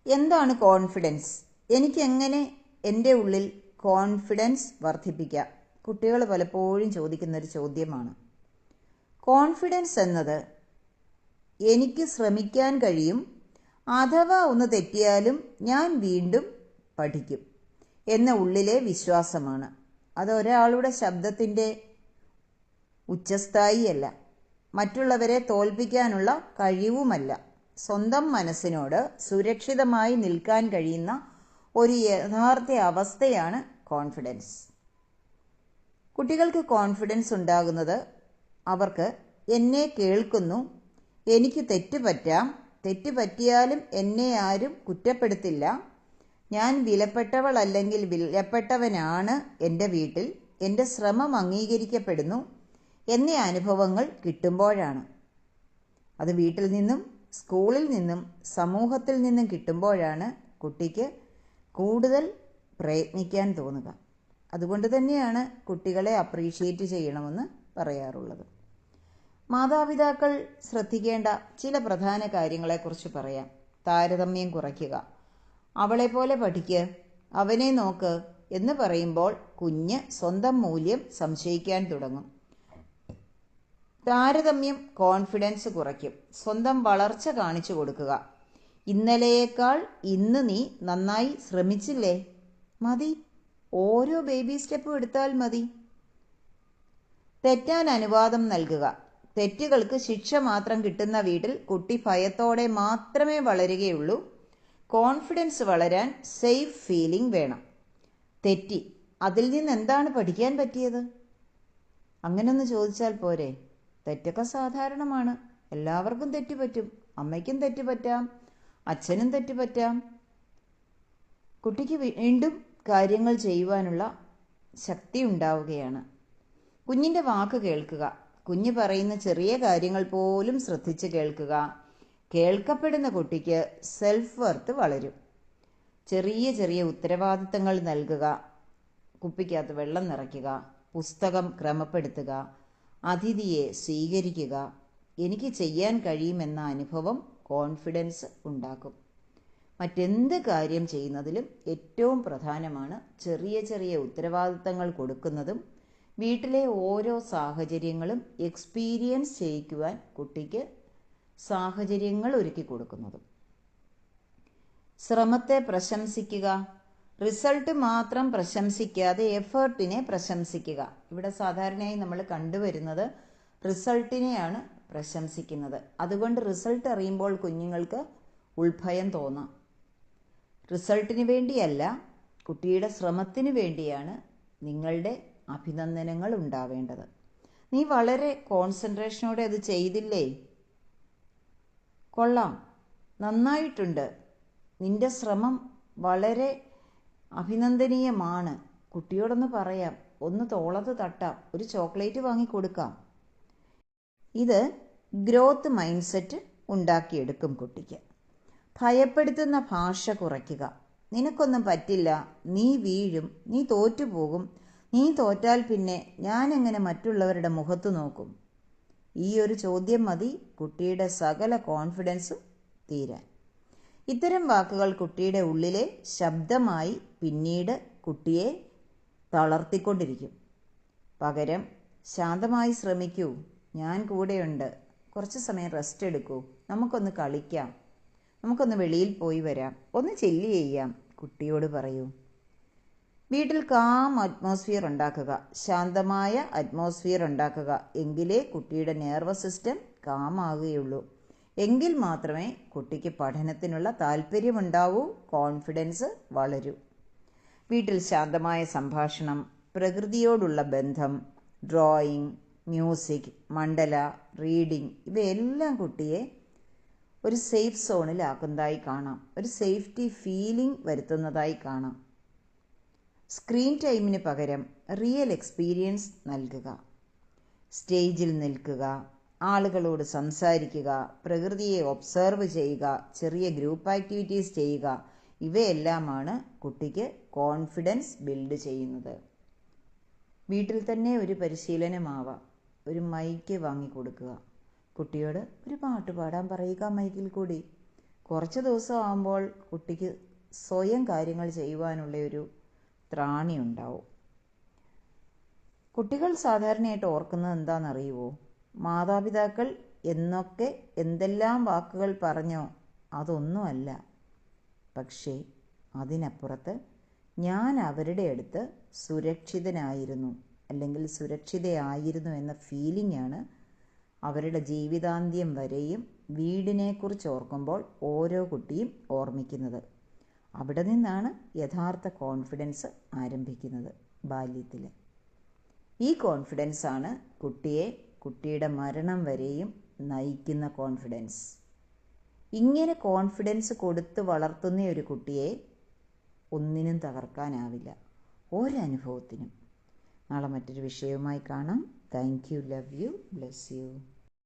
എന്താണ് കോൺഫിഡൻസ്? എനിക്കെങ്ങനെ എൻ്റെ ഉള്ളിൽ കോൺഫിഡൻസ് വർദ്ധിപ്പിക്കാം? കുട്ടികൾ പലപ്പോഴും ചോദിക്കുന്നൊരു ചോദ്യമാണ്. കോൺഫിഡൻസ് എന്നത് എനിക്ക് ശ്രമിക്കാൻ കഴിയും, അഥവാ ഒന്ന് തെറ്റിയാലും ഞാൻ വീണ്ടും പഠിക്കും എന്ന ഉള്ളിലെ വിശ്വാസമാണ്. അതൊരാളുടെ ശബ്ദത്തിൻ്റെ ഉച്ചസ്ഥായിയല്ല, മറ്റുള്ളവരെ തോൽപ്പിക്കാനുള്ള കഴിവുമല്ല. സ്വന്തം മനസ്സിനോട് സുരക്ഷിതമായി നിൽക്കാൻ കഴിയുന്ന ഒരു യഥാർത്ഥ അവസ്ഥയാണ് കോൺഫിഡൻസ്. കുട്ടികൾക്ക് കോൺഫിഡൻസ് ഉണ്ടാകുന്നത് അവർക്ക് എന്നെ കേൾക്കുന്നു, എനിക്ക് തെറ്റുപറ്റാം, തെറ്റുപറ്റിയാലും എന്നെ ആരും കുറ്റപ്പെടുത്തില്ല, ഞാൻ വിലപ്പെട്ടവൾ അല്ലെങ്കിൽ വിലപ്പെട്ടവനാണ് എൻ്റെ വീട്ടിൽ, എൻ്റെ ശ്രമം അംഗീകരിക്കപ്പെടുന്നു എന്നീ അനുഭവങ്ങൾ കിട്ടുമ്പോഴാണ്. അത് വീട്ടിൽ നിന്നും സ്കൂളിൽ നിന്നും സമൂഹത്തിൽ നിന്നും കിട്ടുമ്പോഴാണ് കുട്ടിക്ക് കൂടുതൽ പ്രയത്നിക്കാൻ തോന്നുക. അതുകൊണ്ട് തന്നെയാണ് കുട്ടികളെ അപ്രീഷിയേറ്റ് ചെയ്യണമെന്ന് പറയാറുള്ളത്. മാതാപിതാക്കൾ ശ്രദ്ധിക്കേണ്ട ചില പ്രധാന കാര്യങ്ങളെക്കുറിച്ച് പറയാം. താരതമ്യം കുറയ്ക്കുക. അവളെ പോലെ പഠിക്ക്, അവനെ നോക്ക് എന്ന് പറയുമ്പോൾ കുഞ്ഞ് സ്വന്തം മൂല്യം സംശയിക്കാൻ തുടങ്ങും. താരതമ്യം കോൺഫിഡൻസ് കുറയ്ക്കും. സ്വന്തം വളർച്ച കാണിച്ചു കൊടുക്കുക. ഇന്നലെയേക്കാൾ ഇന്ന് നീ നന്നായി ശ്രമിച്ചില്ലേ, മതി, ഓരോ ബേബി സ്റ്റെപ്പും എടുത്താൽ മതി. തെറ്റാൻ അനുവാദം നൽകുക. തെറ്റുകൾക്ക് ശിക്ഷ മാത്രം കിട്ടുന്ന വീട്ടിൽ കുട്ടി ഭയത്തോടെ മാത്രമേ വളരുകയുള്ളൂ. കോൺഫിഡൻസ് വളരാൻ സേഫ് ഫീലിംഗ് വേണം. തെറ്റി, അതിൽ നിന്ന് എന്താണ് പഠിക്കാൻ പറ്റിയത്? അങ്ങനൊന്ന് ചോദിച്ചാൽ പോരെ? തെറ്റൊക്കെ സാധാരണമാണ്, എല്ലാവർക്കും തെറ്റുപറ്റും. അമ്മയ്ക്കും തെറ്റുപറ്റാം, അച്ഛനും തെറ്റുപറ്റാം. കുട്ടിക്ക് വീണ്ടും കാര്യങ്ങൾ ചെയ്യുവാനുള്ള ശക്തി ഉണ്ടാവുകയാണ്. കുഞ്ഞിൻ്റെ വാക്ക് കേൾക്കുക. കുഞ്ഞ് പറയുന്ന ചെറിയ കാര്യങ്ങൾ പോലും ശ്രദ്ധിച്ച് കേൾക്കുക. കേൾക്കപ്പെടുന്ന കുട്ടിക്ക് സെൽഫ് വർത്ത് വളരും. ചെറിയ ചെറിയ ഉത്തരവാദിത്തങ്ങൾ നൽകുക. കുപ്പിക്കകത്ത് വെള്ളം നിറയ്ക്കുക, പുസ്തകം ക്രമപ്പെടുത്തുക, അതിഥിയെ സ്വീകരിക്കുക. എനിക്ക് ചെയ്യാൻ കഴിയുമെന്ന അനുഭവം കോൺഫിഡൻസ് ഉണ്ടാക്കും. മറ്റെന്ത് കാര്യം ചെയ്യുന്നതിലും ഏറ്റവും പ്രധാനമാണ് ചെറിയ ചെറിയ ഉത്തരവാദിത്തങ്ങൾ കൊടുക്കുന്നതും വീട്ടിലെ ഓരോ സാഹചര്യങ്ങളും എക്സ്പീരിയൻസ് ചെയ്യിക്കുവാൻ കുട്ടിക്ക് സാഹചര്യങ്ങൾ ഒരുക്കി കൊടുക്കുന്നതും. ശ്രമത്തെ പ്രശംസിക്കുക. റിസൾട്ട് മാത്രം പ്രശംസിക്കാതെ എഫേർട്ടിനെ പ്രശംസിക്കുക. ഇവിടെ സാധാരണയായി നമ്മൾ കണ്ടുവരുന്നത് റിസൾട്ടിനെയാണ് പ്രശംസിക്കുന്നത്. അതുകൊണ്ട് റിസൾട്ട് അറിയുമ്പോൾ കുഞ്ഞുങ്ങൾക്ക് ഉൾഭയം തോന്നാം. റിസൾട്ടിന് വേണ്ടിയല്ല, കുട്ടിയുടെ ശ്രമത്തിന് വേണ്ടിയാണ് നിങ്ങളുടെ അഭിനന്ദനങ്ങൾ ഉണ്ടാവേണ്ടത്. നീ വളരെ കോൺസെൻട്രേഷനോടെ അത് ചെയ്തില്ലേ, കൊള്ളാം, നന്നായിട്ടുണ്ട്, നിന്റെ ശ്രമം വളരെ അഭിനന്ദനീയമാണ്. കുട്ടിയോടൊന്ന് പറയാം, ഒന്ന് തോളത്ത് തട്ടാം, ഒരു ചോക്ലേറ്റ് വാങ്ങിക്കൊടുക്കാം. ഇത് ഗ്രോത്ത് മൈൻഡ് സെറ്റ് ഉണ്ടാക്കിയെടുക്കും കുട്ടിക്ക്. ഭയപ്പെടുത്തുന്ന ഭാഷ കുറയ്ക്കുക. നിനക്കൊന്നും പറ്റില്ല, നീ വീഴും, നീ തോറ്റുപോകും, നീ തോറ്റാൽ പിന്നെ ഞാനെങ്ങനെ മറ്റുള്ളവരുടെ മുഖത്ത് നോക്കും. ഈ ഒരു ചോദ്യം മതി കുട്ടിയുടെ സകല കോൺഫിഡൻസും തീരാൻ. ഇത്തരം വാക്കുകൾ കുട്ടിയുടെ ഉള്ളിലെ ശബ്ദമായി പിന്നീട് കുട്ടിയെ തളർത്തിക്കൊണ്ടിരിക്കും. പകരം ശാന്തമായി ശ്രമിക്കൂ, ഞാൻ കൂടെയുണ്ട്, കുറച്ച് സമയം റെസ്റ്റ് എടുക്കൂ, നമുക്കൊന്ന് കളിക്കാം, നമുക്കൊന്ന് വെളിയിൽ പോയി വരാം, ഒന്ന് ചില്ല് ചെയ്യാം, കുട്ടിയോട് പറയൂ. വീട്ടിൽ കാം അറ്റ്മോസ്ഫിയർ ഉണ്ടാക്കുക. ശാന്തമായ അറ്റ്മോസ്ഫിയർ ഉണ്ടാക്കുക. എങ്കിലേ കുട്ടിയുടെ നെർവസ് സിസ്റ്റം കാം ആകുകയുള്ളൂ. എങ്കിൽ മാത്രമേ കുട്ടിക്ക് പഠനത്തിനുള്ള താല്പര്യമുണ്ടാവൂ, കോൺഫിഡൻസ് വളരൂ. വീട്ടിൽ ശാന്തമായ സംഭാഷണം, പ്രകൃതിയോടുള്ള ബന്ധം, ഡ്രോയിങ്, മ്യൂസിക്, മണ്ഡല, റീഡിംഗ് ഇവയെല്ലാം കുട്ടിയെ ഒരു സേഫ് സോണിലാക്കുന്നതായി കാണാം. ഒരു സേഫ്റ്റി ഫീലിംഗ് വരുത്തുന്നതായി കാണാം. സ്ക്രീൻ ടൈമിന് പകരം റിയൽ എക്സ്പീരിയൻസ് നൽകുക. സ്റ്റേജിൽ നിൽക്കുക, ആളുകളോട് സംസാരിക്കുക, പ്രകൃതിയെ ഒബ്സർവ് ചെയ്യുക, ചെറിയ ഗ്രൂപ്പ് ആക്ടിവിറ്റീസ് ചെയ്യുക. ഇവയെല്ലാമാണ് കുട്ടിക്ക് കോൺഫിഡൻസ് ബിൽഡ് ചെയ്യുന്നത്. വീട്ടിൽ തന്നെ ഒരു പരിശീലനമാവാം. ഒരു മൈക്ക് വാങ്ങിക്കൊടുക്കുക. കുട്ടിയോട് ഒരു പാട്ട് പാടാൻ പറയുക മൈക്കിൽ കൂടി. കുറച്ച് ദിവസം ആകുമ്പോൾ കുട്ടിക്ക് സ്വയം കാര്യങ്ങൾ ചെയ്യുവാനുള്ള ഒരു ത്രാണി ഉണ്ടാവും. കുട്ടികൾ സാധാരണയായിട്ട് ഓർക്കുന്നത് എന്താണെന്നറിയുമോ? മാതാപിതാക്കൾ എന്നൊക്കെ എന്തെല്ലാം വാക്കുകൾ പറഞ്ഞോ അതൊന്നുമല്ല, പക്ഷേ അതിനപ്പുറത്ത് ഞാൻ അവരുടെ അടുത്ത് സുരക്ഷിതനായിരുന്നു അല്ലെങ്കിൽ സുരക്ഷിതയായിരുന്നു എന്ന ഫീലിംഗാണ് അവരുടെ ജീവിതാന്ത്യം വരെയും വീടിനെക്കുറിച്ച് ഓർക്കുമ്പോൾ ഓരോ കുട്ടിയും ഓർമ്മിക്കുന്നത്. അവിടെ നിന്നാണ് യഥാർത്ഥ കോൺഫിഡൻസ് ആരംഭിക്കുന്നത്, ബാല്യത്തിൽ. ഈ കോൺഫിഡൻസാണ് കുട്ടിയുടെ മരണം വരെയും നയിക്കുന്ന കോൺഫിഡൻസ്. ഇങ്ങനെ കോൺഫിഡൻസ് കൊടുത്ത് വളർത്തുന്ന ഒരു കുട്ടിയെ ഒന്നിനും തകർക്കാനാവില്ല, ഒരനുഭവത്തിനും. നാളെ മറ്റൊരു വിഷയവുമായി കാണാം. Thank you, love you, bless you.